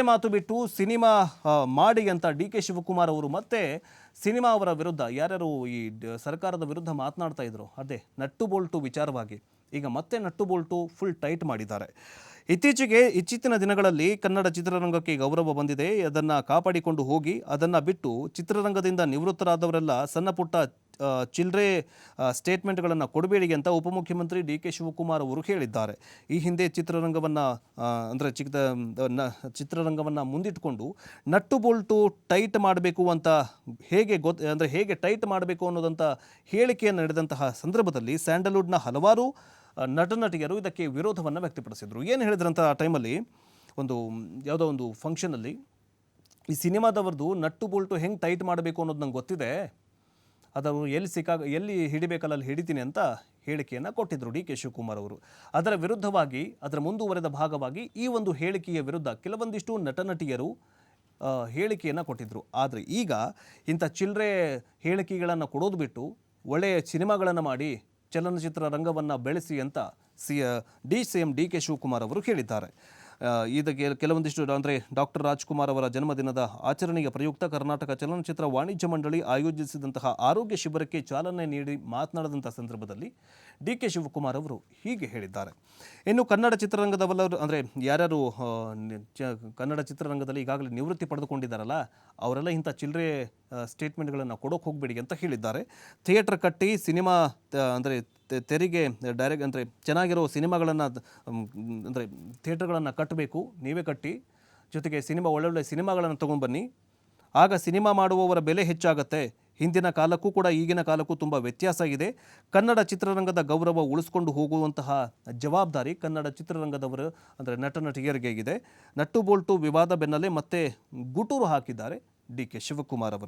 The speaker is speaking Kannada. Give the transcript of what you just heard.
ಮಾತು ಬಿಟ್ಟು ಸಿನಿಮಾ ಮಾಡಿ ಅಂತ ಡಿ ಕೆ ಶಿವಕುಮಾರ್ ಅವರು ಮತ್ತೆ ಸಿನಿಮಾ ಅವರ ವಿರುದ್ಧ ಯಾರ್ಯಾರು ಈ ಸರ್ಕಾರದ ವಿರುದ್ಧ ಮಾತನಾಡ್ತಾ ಇದ್ರು ಅದೇ ನಟ್ಟು ಬೋಲ್ಟು ವಿಚಾರವಾಗಿ ಈಗ ಮತ್ತೆ ನಟ್ಟು ಬೋಲ್ಟು ಫುಲ್ ಟೈಟ್ ಮಾಡಿದ್ದಾರೆ. ಇತ್ತೀಚಿನ ದಿನಗಳಲ್ಲಿ ಕನ್ನಡ ಚಿತ್ರರಂಗಕ್ಕೆ ಗೌರವ ಬಂದಿದೆ, ಅದನ್ನು ಕಾಪಾಡಿಕೊಂಡು ಹೋಗಿ ಅದನ್ನು ಬಿಟ್ಟು ಚಿತ್ರರಂಗದಿಂದ ನಿವೃತ್ತರಾದವರೆಲ್ಲ ಸಣ್ಣ ಪುಟ್ಟ ಚಿಲ್ಲರೆ ಸ್ಟೇಟ್ಮೆಂಟ್ಗಳನ್ನು ಕೊಡಬೇಡಿ ಅಂತ ಉಪಮುಖ್ಯಮಂತ್ರಿ ಡಿ ಕೆ ಶಿವಕುಮಾರ್ ಅವರು ಹೇಳಿದ್ದಾರೆ. ಈ ಹಿಂದೆ ಚಿತ್ರರಂಗವನ್ನು ಮುಂದಿಟ್ಟುಕೊಂಡು ನಟ್ಟು ಬೋಲ್ಟು ಟೈಟ್ ಮಾಡಬೇಕು ಅಂತ ಹೇಗೆ ಟೈಟ್ ಮಾಡಬೇಕು ಅನ್ನೋದಂಥ ಹೇಳಿಕೆಯನ್ನು ನೀಡಿದಂತಹ ಸಂದರ್ಭದಲ್ಲಿ ಸ್ಯಾಂಡಲ್ವುಡ್ನ ಹಲವಾರು ನಟನಟಿಯರು ಇದಕ್ಕೆ ವಿರೋಧವನ್ನು ವ್ಯಕ್ತಪಡಿಸಿದರು. ಏನು ಹೇಳಿದ್ರಂತ ಆ ಟೈಮಲ್ಲಿ ಯಾವುದೋ ಒಂದು ಫಂಕ್ಷನಲ್ಲಿ, ಈ ಸಿನಿಮಾದವ್ರದ್ದು ನಟ್ಟು ಬೋಲ್ಟು ಹೆಂಗೆ ಟೈಟ್ ಮಾಡಬೇಕು ಅನ್ನೋದು ನಂಗೆ ಗೊತ್ತಿದೆ, ಅದು ಎಲ್ಲಿ ಹಿಡಿಬೇಕಲ್ಲ ಅಲ್ಲಿ ಹಿಡಿತೀನಿ ಅಂತ ಹೇಳಿಕೆಯನ್ನು ಕೊಟ್ಟಿದ್ದರು ಡಿ ಕೆ ಶಿವಕುಮಾರ್ ಅವರು. ಅದರ ವಿರುದ್ಧವಾಗಿ, ಅದರ ಮುಂದುವರೆದ ಭಾಗವಾಗಿ ಈ ಒಂದು ಹೇಳಿಕೆಯ ವಿರುದ್ಧ ಕೆಲವೊಂದಿಷ್ಟು ನಟನಟಿಯರು ಹೇಳಿಕೆಯನ್ನು ಕೊಟ್ಟಿದ್ದರು. ಆದರೆ ಈಗ ಇಂಥ ಚಿಲ್ಲರೆ ಹೇಳಿಕೆಗಳನ್ನು ಕೊಡೋದು ಬಿಟ್ಟು ಒಳ್ಳೆಯ ಸಿನಿಮಾಗಳನ್ನು ಮಾಡಿ ಚಲನಚಿತ್ರ ರಂಗವನ್ನು ಬೆಳೆಸಿ ಅಂತ CM ಡಿ ಕೆ ಶಿವಕುಮಾರ್ ಅವರು ಹೇಳಿದ್ದಾರೆ. ಇದಕ್ಕೆ ಕೆಲವೊಂದಿಷ್ಟು ಅಂದರೆ ಡಾಕ್ಟರ್ ರಾಜ್ಕುಮಾರ್ ಅವರ ಜನ್ಮದಿನದ ಆಚರಣೆಯ ಪ್ರಯುಕ್ತ ಕರ್ನಾಟಕ ಚಲನಚಿತ್ರ ವಾಣಿಜ್ಯ ಮಂಡಳಿ ಆಯೋಜಿಸಿದಂತಹ ಆರೋಗ್ಯ ಶಿಬಿರಕ್ಕೆ ಚಾಲನೆ ನೀಡಿ ಮಾತನಾಡಿದಂಥ ಸಂದರ್ಭದಲ್ಲಿ ಡಿ ಕೆ ಶಿವಕುಮಾರ್ ಅವರು ಹೀಗೆ ಹೇಳಿದ್ದಾರೆ. ಇನ್ನು ಕನ್ನಡ ಚಿತ್ರರಂಗದವರೆಲ್ಲರೂ ಅಂದರೆ ಯಾರ್ಯಾರು ಕನ್ನಡ ಚಿತ್ರರಂಗದಲ್ಲಿ ಈಗಾಗಲೇ ನಿವೃತ್ತಿ ಪಡೆದುಕೊಂಡಿದ್ದಾರಲ್ಲ, ಅವರೆಲ್ಲ ಇಂಥ ಚಿಲ್ಲರೆ ಸ್ಟೇಟ್ಮೆಂಟ್ಗಳನ್ನು ಕೊಡೋಕೆ ಹೋಗಬೇಡಿ ಅಂತ ಹೇಳಿದ್ದಾರೆ. ಥಿಯೇಟರ್ ಕಟ್ಟಿ ಸಿನಿಮಾ ಅಂದರೆ ತೆರಿಗೆ ಡೈರೆಕ್ಟ್ ಅಂದರೆ ಚೆನ್ನಾಗಿರೋ ಸಿನಿಮಾಗಳನ್ನು ಅಂದರೆ ಥಿಯೇಟರ್ಗಳನ್ನು ಕಟ್ಟಬೇಕು, ನೀವೇ ಕಟ್ಟಿ, ಜೊತೆಗೆ ಒಳ್ಳೊಳ್ಳೆ ಸಿನಿಮಾಗಳನ್ನು ತೊಗೊಂಡ್ಬನ್ನಿ, ಆಗ ಸಿನಿಮಾ ಮಾಡುವವರ ಬೆಲೆ ಹೆಚ್ಚಾಗುತ್ತೆ. ಹಿಂದಿನ ಕಾಲಕ್ಕೂ ಕೂಡ ಈಗಿನ ಕಾಲಕ್ಕೂ ತುಂಬ ವ್ಯತ್ಯಾಸ ಇದೆ. ಕನ್ನಡ ಚಿತ್ರರಂಗದ ಗೌರವ ಉಳಿಸ್ಕೊಂಡು ಹೋಗುವಂತಹ ಜವಾಬ್ದಾರಿ ಕನ್ನಡ ಚಿತ್ರರಂಗದವರು ಅಂದರೆ ನಟನಟಿಯರಿಗೆ ಇದೆ. ನಟ್ಟು ಬೋಲ್ಟು ವಿವಾದ ಬೆನ್ನಲ್ಲೇ ಮತ್ತೆ ಗುಟೂರು ಹಾಕಿದ್ದಾರೆ ಡಿ ಕೆ ಶಿವಕುಮಾರ್ ಅವರು.